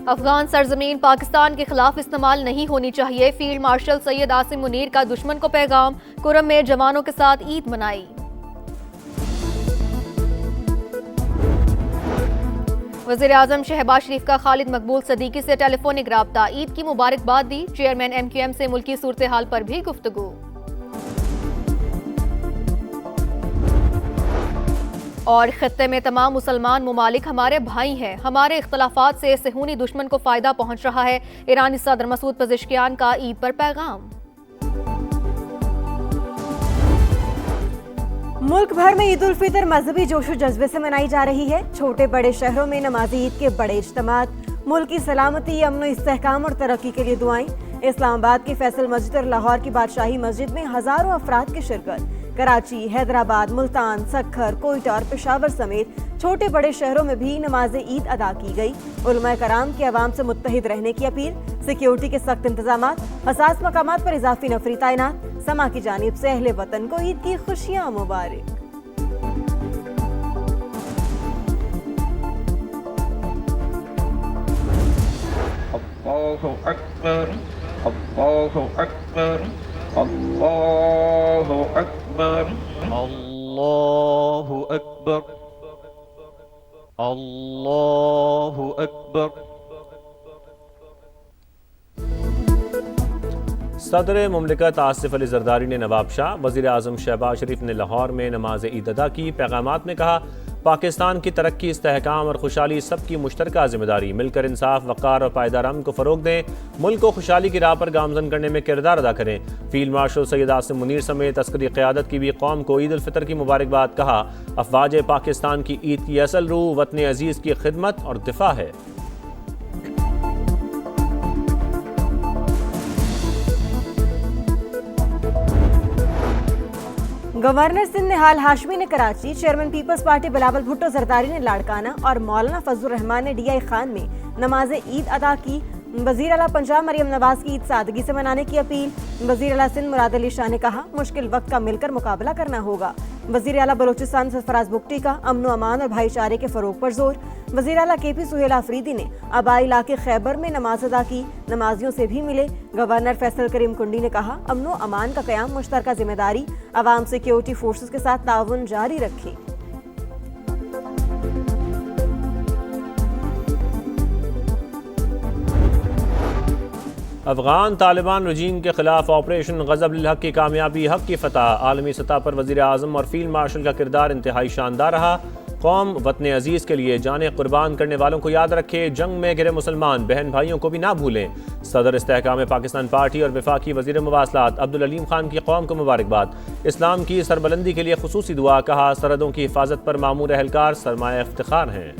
अफगान सरजमीन पाकिस्तान के खिलाफ इस्तेमाल नहीं होनी चाहिए। फील्ड मार्शल सैयद आसिम मुनीर का दुश्मन को पैगाम। कुरम में जवानों के साथ ईद मनाई। वज़ीर आज़म शहबाज शरीफ का खालिद मकबूल सदीकी से टेलीफोनिक राब्ता। ईद की मुबारकबाद दी। चेयरमैन MQM से मुल्की सूरत हाल पर भी गुफ्तगू। और खत्ते में तमाम मुसलमान मुमालिक हमारे भाई हैं। हमारे इख्तलाफात से सेहूनी दुश्मन को फायदा पहुंच रहा है। ईरानी सदर मसूद पज़ेश्कियान का ईद पर पैगाम। मुल्क भर में ईद उल फितर मजहबी जोशो जज्बे से मनाई जा रही है। छोटे बड़े शहरों में नमाज़ी ईद के बड़े इज्तिमात। मुल्क की सलामती, अमन व इस्तेहकाम और तरक्की के लिए दुआएं। इस्लामाबाद की फैसल मस्जिद और लाहौर की बादशाही मस्जिद में हजारों अफराद की शिरकत। कराची, हैदराबाद, मुल्तान, सक्खर, कोयटा और पेशावर समेत छोटे बड़े शहरों में भी नमाज ईद अदा की गई। उलमा कराम की आवाम से मुत्तहिद रहने की अपील। सिक्योरिटी के सख्त इंतजामात। हसास मकामात पर इजाफी नफरी तैनात। समा की जानिब से अहले वतन को ईद की खुशियां मुबारक। अल्लाहु अकबर, अल्लाहु अकबर, अल्लाहु अकबर, अल्लाहु अकबर, अल्लाहु अकबर। सदर मुमलिकत आसिफ अली जरदारी ने नवाब शाह, वज़ीर आज़म शहबाज शरीफ ने लाहौर में नमाज ईद अदा की। पैगामात में कहा, पाकिस्तान की तरक्की, इस्तेहकाम और खुशहाली सबकी मुश्तरका जिम्मेदारी। मिलकर इंसाफ, वक़ार और पायदार अमन को फ़रोग दें। मुल्क को खुशहाली की राह पर गामजन करने में किरदार अदा करें। फील्ड मार्शल सैयद आसिम मुनीर समेत अस्करी क़यादत की भी कौम को ईद उल फितर की मुबारकबाद। कहा, अफवाज पाकिस्तान की ईद की असल रूह वतन अजीज़ की खिदमत और दिफा है। गवर्नर सिंध निहाल हाशमी ने Karachi, chairman Peoples Party Bilawal Bhutto Zardari ने लाड़काना और मौलाना फजलुर रहमान ने DI खान में नमाज ईद अदा की। वज़ीर आला पंजाब मरियम नवाज की ईद सादगी से मनाने की अपील। वज़ीर आला सिंध मुराद अली शाह ने कहा, मुश्किल वक्त का मिलकर मुकाबला करना होगा। वज़ीर आला बलोचिस्तान सरफराज बुगटी का अमन अमान और भाईचारे के फरोग पर जोर। वज़ीर आला KP सुहेल आफरीदी ने आबाई इलाके खैबर में नमाज अदा की। नमाजियों से भी मिले। गवर्नर फैसल करीम कुंडी ने कहा, अमन अमान का क़याम मुश्तरका जिम्मेदारी। अवाम सिक्योरिटी फोर्सेस के साथ ताउन जारी रखें। अफगान तालिबान रजीम के खिलाफ ऑपरेशन गज़ब लिल हक की कामयाबी, हक की फतह। आलमी सतह पर वज़ीर आज़म और फील्ड मार्शल का किरदार इंतहाई शानदार रहा। कौम वतन अजीज़ के लिए जाने कुर्बान करने वालों को याद रखे। जंग में गिरे मुसलमान बहन भाइयों को भी ना भूलें। सदर इस्तेहकाम पाकिस्तान पार्टी और वफाकी वज़ीर मवासलात अब्दुल अलीम खान की कौम को मुबारकबाद। इस्लाम की सरबलंदी के लिए खुसूसी दुआ। कहा, सरहदों की हिफाजत पर मामूर एहलकार सरमाया इफ्तिखार हैं।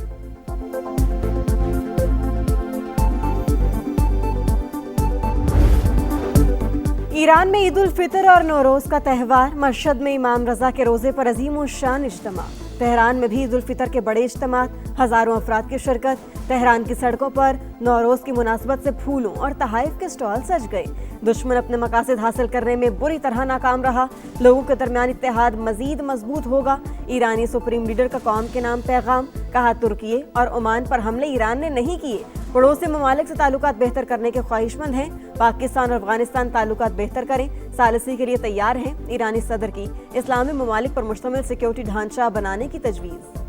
ईरान में ईद उल फितर और नौरोज का त्यौहार। मशहद में इमाम रजा के रोजे पर अजीम उल शान इज्तिमा। तेहरान में भी ईद उल फितर के बड़े इज्तिमा। हजारों अफराद की शिरकत। तेहरान की सड़कों पर नौरोज की मुनासबत से फूलों और तहाइफ के स्टॉल सज गए। दुश्मन अपने मकासद हासिल करने में बुरी तरह नाकाम रहा। लोगों के दरमियान इत्तेहाद मजीद मजबूत होगा। ईरानी सुप्रीम लीडर का कौम के नाम पैगाम। कहा, तुर्की और ओमान पर हमले ईरान ने नहीं किए। पड़ोसी ममालिक से ताल्लुकात बेहतर करने के ख्वाहिशमंद हैं। पाकिस्तान और अफगानिस्तान ताल्लुकात बेहतर करें, सालिसी के लिए तैयार हैं। ईरानी सदर की इस्लामी ममालिक पर मुश्तमिल सिक्योरिटी ढांचा बनाने की तजवीज़।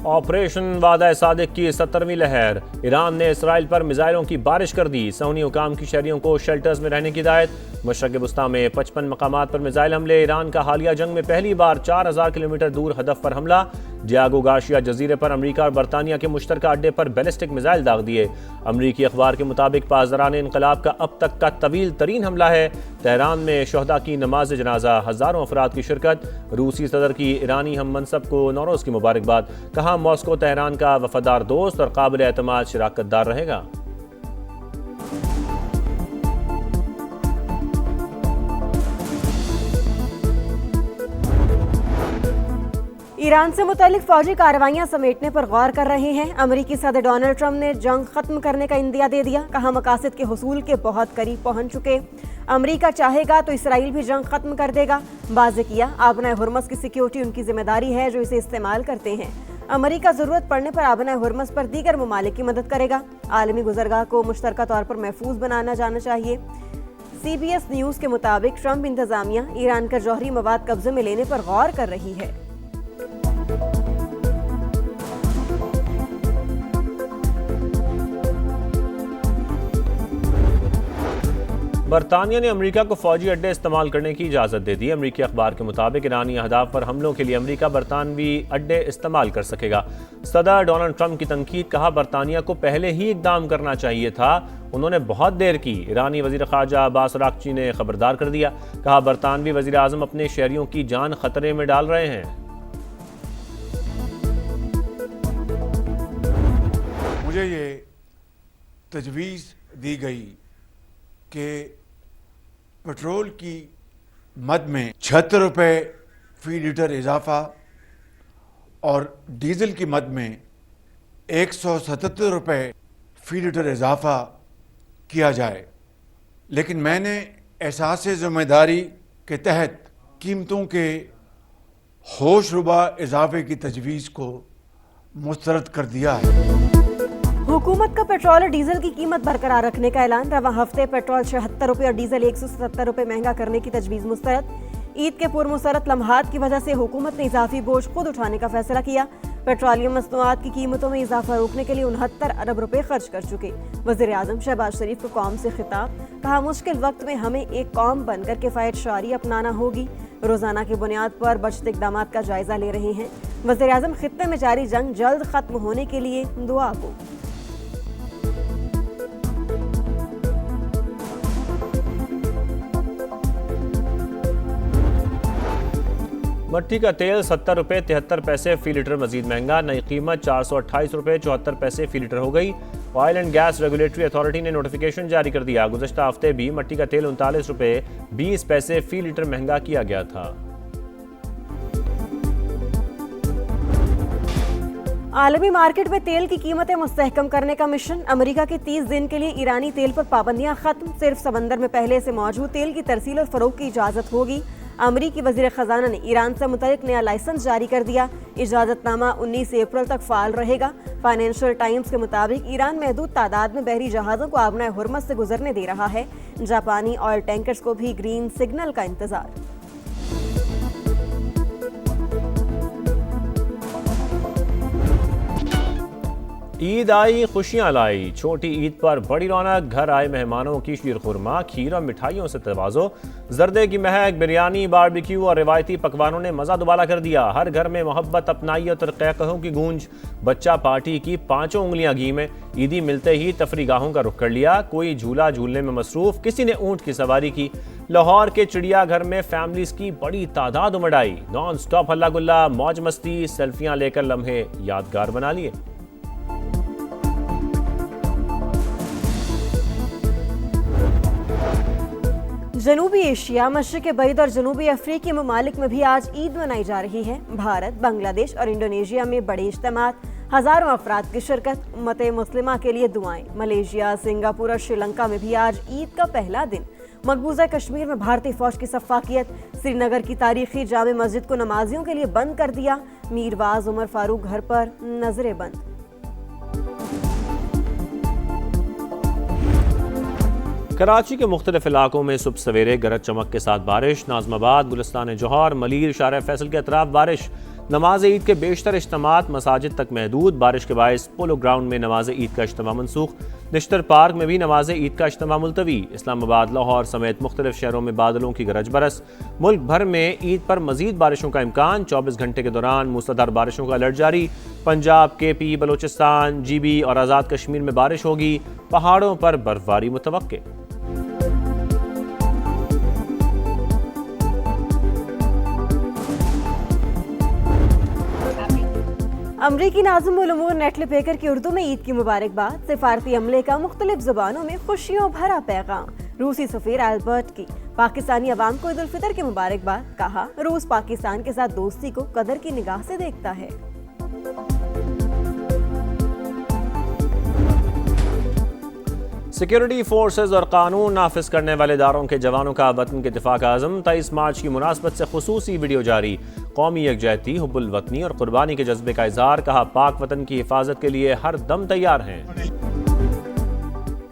ऑपरेशन वादा सादिक की 70वीं लहर। ईरान ने इसराइल पर मिसाइलों की बारिश कर दी। सऊदी हुकाम की शहरियों को शेल्टर्स में रहने की हिदायत। मशरक़ वस्ता में 55 मकामात पर मिसाइल हमले। ईरान का हालिया जंग में पहली बार 4000 किलोमीटर दूर हदफ पर हमला। डियागो गार्शिया जजीरे पर अमरीका और बरतानिया के मुश्तरका अड्डे पर बैलिस्टिक मिसाइल दाग दिए। अमरीकी अखबार के मुताबिक पासदारान इनकलाब का अब तक का तवील तरीन हमला है। तेहरान में शहदा की नमाज जनाजा, हजारों अफराद की शिरकत। रूसी सदर की ईरानी हम मनसब को नौरोज की मुबारकबाद। कहा, मॉस्को तेहरान का वफादार दोस्त और काबिल एतमाद शराकतदार रहेगा। ईरान से मुतल्लिक फौजी कार्रवाइयां समेटने पर गौर कर रहे हैं। अमेरिकी सदर डोनाल्ड ट्रंप ने जंग खत्म करने का इंदिया दे दिया। कहा, मकासद के हुसूल के बहुत करीब पहुंच चुके। अमेरिका चाहेगा तो इसराइल भी जंग खत्म कर देगा। वाज़ेह किया, आबना हुर्मस की सिक्योरिटी उनकी जिम्मेदारी है जो इसे इस्तेमाल करते हैं। अमेरिका जरूरत पड़ने पर आबना हुर्मस पर दीगर ममालिक की मदद करेगा। आलमी गुजरगाह को मुश्तरका तौर पर महफूज बनाना जाना चाहिए। CBS न्यूज के मुताबिक ट्रंप इंतजामिया ईरान का जौहरी मवाद कब्जे में लेने पर गौर कर रही है। बरतानिया ने अमेरिका को फौजी अड्डे इस्तेमाल करने की इजाज़त दे दी। अमेरिकी अखबार के मुताबिक ईरानी अहदाफ पर हमलों के लिए अमेरिका बरतानवी अड्डे इस्तेमाल कर सकेगा। सदर डोनाल्ड ट्रंप की तनकीद, कहा बरतानिया को पहले ही इकदाम करना चाहिए था, उन्होंने बहुत देर की। ईरानी वज़ीर ख़ारजा अब्बास अराग़ची ने खबरदार कर दिया, कहा बरतानवी वज़ीर आज़म अपने शहरियों की जान खतरे में डाल रहे हैं। मुझे ये तजवीज़ दी गई कि पेट्रोल की मद में 76 रुपये फ़ी लीटर इजाफा और डीज़ल की मद में 177 रुपये फ़ी लीटर इजाफा किया जाए, लेकिन मैंने एहसास ज़िम्मेदारी के तहत कीमतों के होशरुबा इजाफे की तजवीज़ को मुस्तरद कर दिया है। हुकूमत का पेट्रोल और डीजल की कीमत बरकरार रखने का ऐलान। रवां हफ्ते पेट्रोल 76 रुपये और डीजल 177 रुपये महंगा करने की तजवीज़ मुस्तरद। ईद के पुरमुसरत लम्हात की वजह से हुकूमत ने इजाफी बोझ खुद उठाने का फैसला किया। पेट्रोलियम मसनूआत की कीमतों में इजाफा रोकने के लिए 69 अरब रुपए खर्च कर चुके। वज़ीर आज़म शहबाज शरीफ को कौम से खिताब, कहा मुश्किल वक्त में हमें एक कौम बनकर किफ़ायत शारी अपनाना होगी। रोजाना की बुनियाद पर बचत इक़दाम का जायजा ले रहे हैं। वज़ीर आज़म खित्ते में जारी जंग जल्द खत्म होने के लिए दुआ को। मट्टी का तेल 70 रुपये 73 पैसे फ़ी लीटर मजीद महंगा। नई कीमत 428 रुपये 74 पैसे फ़ी लीटर हो गई। Oil and gas regulatory authority ने नोटिफिकेशन जारी कर दिया। गुज़श्ता हफ्ते भी मट्टी का तेल 39 रुपये 20 पैसे फ़ी लीटर महंगा किया गया था। आलमी मार्केट में तेल की कीमतें मुस्तहकम करने का मिशन। अमेरिका के 30 दिन के लिए ईरानी तेल पर पाबंदियां खत्म। सिर्फ समंदर में पहले से मौजूद तेल की तरसील और फरोख्त की इजाज़त होगी। अमरीकी वज़ीर ख़जाना ने ईरान से मुतल्लिक नया लाइसेंस जारी कर दिया। इजाज़तनामा 19 अप्रैल तक फ़ाल रहेगा। फाइनेंशियल टाइम्स के मुताबिक ईरान महदूद तादाद में बहरी जहाज़ों को आबना हुर्मस से गुजरने दे रहा है। जापानी ऑयल टैंकर्स को भी ग्रीन सिग्नल का इंतज़ार। ईद आई खुशियां लाई। छोटी ईद पर बड़ी रौनक। घर आए मेहमानों की शीरखुरमा, खीर और मिठाइयों से तवाज़ो। जर्दे की महक, बिरयानी, बारबेक्यू और रिवायती पकवानों ने मज़ा दुबाला कर दिया। हर घर में मोहब्बत, अपनाइयत और क़हक़हों की गूंज। बच्चा पार्टी की 5 उंगलियां घी में। ईदी मिलते ही तफरीगाहों का रुख कर लिया। कोई झूला झूलने में मसरूफ़, किसी ने ऊँट की सवारी की। लाहौर के चिड़ियाघर में फैमिलीज की बड़ी तादाद उमड़ आई। नॉन स्टॉप हल्ला गुल्ला, मौज मस्ती, सेल्फियाँ लेकर लम्हे यादगार बना लिए। जनूबी एशिया, मशरिक़ बरीद और जनूबी अफ्रीकी ममालिक में भी आज ईद मनाई जा रही है। भारत, बांग्लादेश और इंडोनेशिया में बड़े इज्तिमात, हज़ारों अफराद की शिरकत। उम्मत मुस्लिमा के लिए दुआएं। मलेशिया, सिंगापुर और श्रीलंका में भी आज ईद का पहला दिन। मकबूजा कश्मीर में भारतीय फौज की सफ़ाकियत। श्रीनगर की तारीखी जामे मस्जिद को नमाजियों के लिए बंद कर दिया। मीरवाज उमर फारूक घर पर नजरें बंद। कराची के मुख्तलिफ इलाकों में सुबह सवेरे गरज चमक के साथ बारिश। नाज़माबाद, गुलिस्तान जौहर, मलीर, शार फैसल के अतराफ बारिश। नमाज ईद के बेशतर इज्तिमात मसाजिद तक महदूद। बारिश के बायस पोलो ग्राउंड में नमाज ईद का इज्तिमा मनसूख। निश्तर पार्क में भी नमाज ईद का इज्तिमा मुलतवी। इस्लामाबाद, लाहौर समेत मुख्तलिफ शहरों में बादलों की गरज बरस। मुल्क भर में ईद पर मजीद बारिशों का इम्कान। 24 घंटे के दौरान मूसलाधार बारिशों का अलर्ट जारी। पंजाब, KP, बलोचिस्तान, GB और आज़ाद कश्मीर में बारिश होगी। पहाड़ों पर बर्फबारी मुतवक्के। अमरीकी नाज़िम उल उमूर नेटली बेकर की उर्दू में ईद की मुबारकबाद। सिफारती अमले का मुख्तलिफ ज़ुबानों में खुशियों भरा पैगाम। रूसी सफ़ीर एल्बर्ट की पाकिस्तानी अवाम को ईद उल फितर की मुबारकबाद। कहा रूस पाकिस्तान के साथ दोस्ती को कदर की निगाह से देखता है। सिक्योरिटी फोर्सेज और कानून नाफिज करने वाले इदारों के जवानों का वतन के दिफा का आज़म 23 मार्च की मुनासबत से खुसूसी वीडियो जारी। कौमी यकजहती, हुब्बुल वतनी और कुर्बानी के जज्बे का इजहार। कहा, पाक वतन की हिफाजत के लिए हर दम तैयार हैं।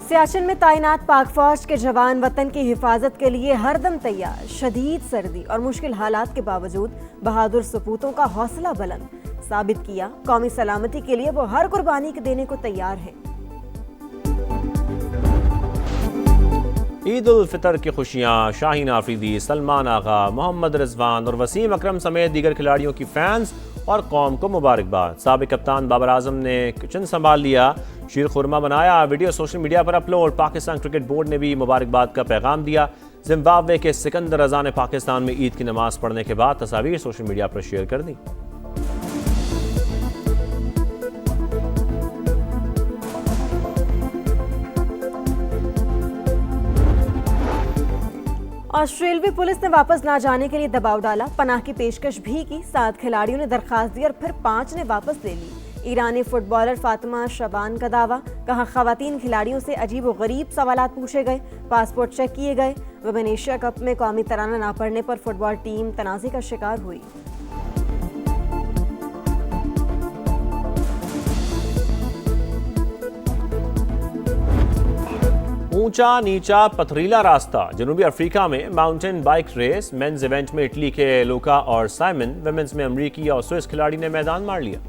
सियाचिन में तैनात पाक फौज के जवान वतन की हिफाजत के लिए हरदम तैयार। शदीद सर्दी और मुश्किल हालात के बावजूद बहादुर सपूतों का हौसला बुलंद साबित किया। कौमी सलामती के लिए वो हर कुर्बानी देने को तैयार हैं। ईद उल फितर की खुशियाँ। शाहीन आफरीदी, सलमान आगा, मोहम्मद रिजवान और वसीम अकरम समेत दीगर खिलाड़ियों की फैंस और कौम को मुबारकबाद। साबिक कप्तान बाबर आजम ने किचन संभाल लिया, शीर खुरमा बनाया। वीडियो सोशल मीडिया पर अपलोड। पाकिस्तान क्रिकेट बोर्ड ने भी मुबारकबाद का पैगाम दिया। जिम्बाब्वे के सिकंदर रजा ने पाकिस्तान में ईद की नमाज पढ़ने के बाद तस्वीर सोशल मीडिया पर शेयर कर दी। ऑस्ट्रेलियावी पुलिस ने वापस ना जाने के लिए दबाव डाला। पनाह की पेशकश भी की। 7 खिलाड़ियों ने दरखास्त दी और फिर 5 ने वापस ले ली। ईरानी फुटबॉलर फातिमा शबान का दावा। कहा, खवातीन खिलाड़ियों से अजीब व गरीब सवालात पूछे गए, पासपोर्ट चेक किए गए। वुमेन एशिया कप में कौमी तराना ना पढ़ने पर फुटबॉल टीम तनाज़े का शिकार हुई। ऊंचा नीचा पथरीला रास्ता। जनूबी अफ्रीका में mountain bike race. Men's event में इटली के लूका और साइमन, वुमेन्स में अमरीकी और स्विस खिलाड़ी ने मैदान मार लिया।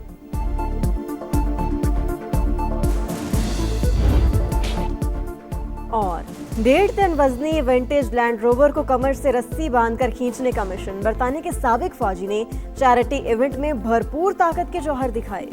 और 1.5 टन वजनी विंटेज लैंड रोवर को कमर से रस्सी बांधकर खींचने का मिशन। बरतानिया के साबिक फौजी ने चैरिटी इवेंट में भरपूर ताकत के जौहर दिखाए।